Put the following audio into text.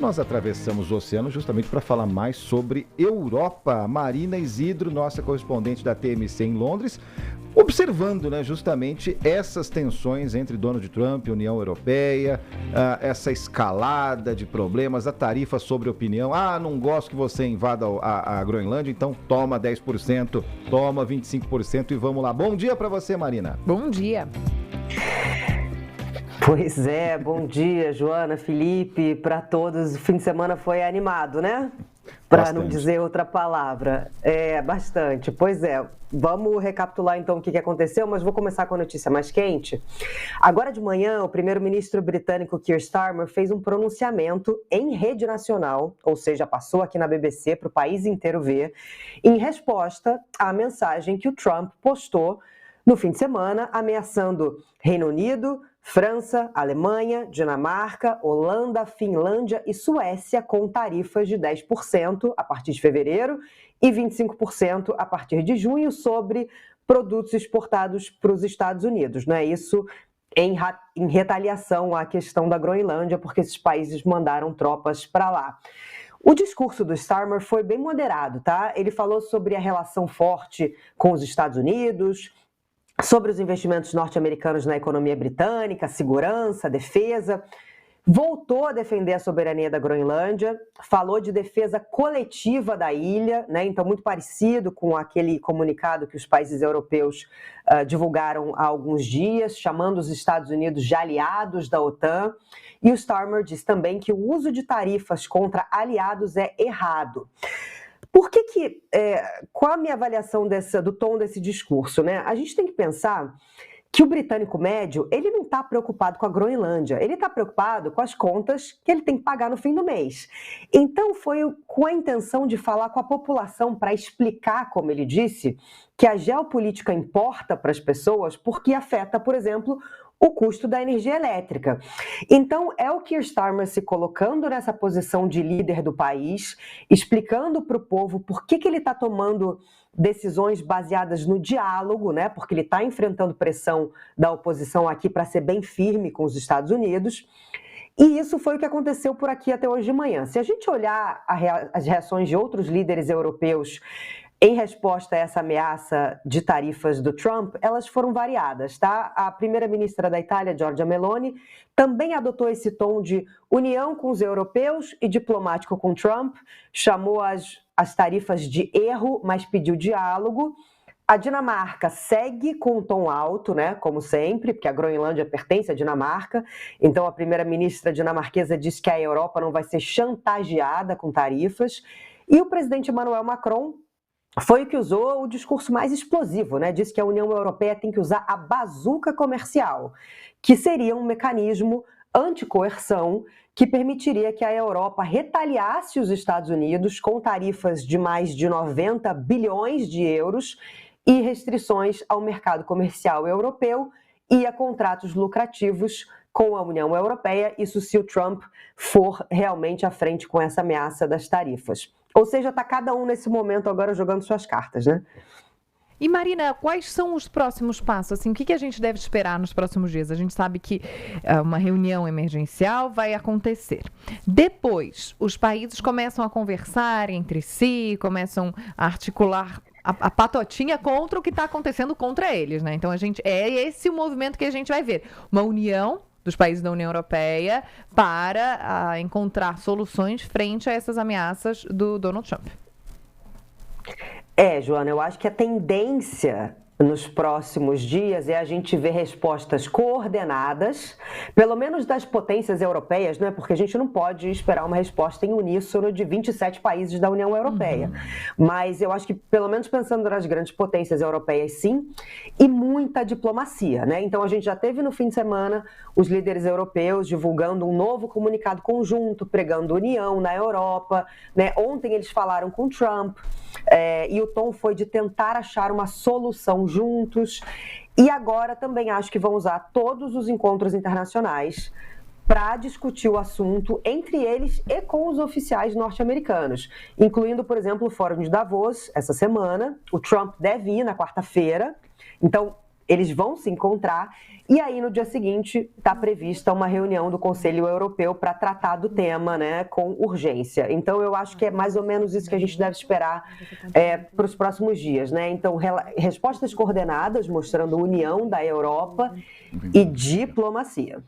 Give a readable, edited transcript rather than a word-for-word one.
Nós atravessamos o oceano justamente para falar mais sobre Europa. Marina Isidro, nossa correspondente da TMC em Londres, observando, né, justamente essas tensões entre Donald Trump e União Europeia, essa escalada de problemas, a tarifa sobre opinião. Não gosto que você invada a Groenlândia, então toma 10%, toma 25% e vamos lá. Bom dia para você, Marina. Bom dia. Pois é, bom dia, Joana, Felipe, para todos. O fim de semana foi animado, né? Para não dizer outra palavra. Bastante. Pois é, vamos recapitular então o que aconteceu, mas vou começar com a notícia mais quente. Agora de manhã, o primeiro-ministro britânico Keir Starmer fez um pronunciamento em rede nacional, ou seja, passou aqui na BBC para o país inteiro ver, em resposta à mensagem que o Trump postou no fim de semana, ameaçando Reino Unido, França, Alemanha, Dinamarca, Holanda, Finlândia e Suécia com tarifas de 10% a partir de fevereiro e 25% a partir de junho sobre produtos exportados para os Estados Unidos. Não é isso? Em retaliação à questão da Groenlândia, porque esses países mandaram tropas para lá. O discurso do Starmer foi bem moderado, tá? Ele falou sobre a relação forte com os Estados Unidos, sobre os investimentos norte-americanos na economia britânica, segurança, defesa. Voltou a defender a soberania da Groenlândia, falou de defesa coletiva da ilha, né? Então muito parecido com aquele comunicado que os países europeus divulgaram há alguns dias, chamando os Estados Unidos de aliados da OTAN. E o Starmer diz também que o uso de tarifas contra aliados é errado. Qual a minha avaliação do tom desse discurso, né? A gente tem que pensar que o britânico médio, ele não está preocupado com a Groenlândia, ele está preocupado com as contas que ele tem que pagar no fim do mês. Então foi com a intenção de falar com a população para explicar, como ele disse, que a geopolítica importa para as pessoas porque afeta, por exemplo, o custo da energia elétrica. Então, é o Keir Starmer se colocando nessa posição de líder do país, explicando para o povo por que ele está tomando decisões baseadas no diálogo, né? Porque ele está enfrentando pressão da oposição aqui para ser bem firme com os Estados Unidos. E isso foi o que aconteceu por aqui até hoje de manhã. Se a gente olhar as reações de outros líderes europeus em resposta a essa ameaça de tarifas do Trump, elas foram variadas, tá? A primeira-ministra da Itália, Giorgia Meloni, também adotou esse tom de união com os europeus e diplomático com Trump, chamou as tarifas de erro, mas pediu diálogo. A Dinamarca segue com um tom alto, né, como sempre, porque a Groenlândia pertence à Dinamarca. Então, a primeira-ministra dinamarquesa disse que a Europa não vai ser chantageada com tarifas. E o presidente Emmanuel Macron foi o que usou o discurso mais explosivo, né? Disse que a União Europeia tem que usar a bazuca comercial, que seria um mecanismo anticoerção que permitiria que a Europa retaliasse os Estados Unidos com tarifas de mais de 90 bilhões de euros e restrições ao mercado comercial europeu e a contratos lucrativos com a União Europeia, isso se o Trump for realmente à frente com essa ameaça das tarifas. Ou seja, está cada um nesse momento agora jogando suas cartas, né? E Marina, quais são os próximos passos? Assim, o que a gente deve esperar nos próximos dias? A gente sabe que uma reunião emergencial vai acontecer. Depois, os países começam a conversar entre si, começam a articular a patotinha contra o que está acontecendo contra eles, né? Então, é esse o movimento que a gente vai ver. Uma união dos países da União Europeia para encontrar soluções frente a essas ameaças do Donald Trump. Joana, eu acho que a tendência nos próximos dias é a gente ver respostas coordenadas, pelo menos das potências europeias, né? Porque a gente não pode esperar uma resposta em uníssono de 27 países da União Europeia. Mas eu acho que, pelo menos pensando nas grandes potências europeias, sim, e muita diplomacia, né? Então a gente já teve no fim de semana os líderes europeus divulgando um novo comunicado conjunto, pregando união na Europa, né? Ontem eles falaram com Trump, e o tom foi de tentar achar uma solução juntos, e agora também acho que vão usar todos os encontros internacionais para discutir o assunto entre eles e com os oficiais norte-americanos, incluindo, por exemplo, o Fórum de Davos essa semana. O Trump deve ir na quarta-feira, então eles vão se encontrar e aí no dia seguinte está prevista uma reunião do Conselho Europeu para tratar do tema, né, com urgência. Então eu acho que é mais ou menos isso que a gente deve esperar para os próximos dias, né? Então respostas coordenadas mostrando união da Europa e diplomacia.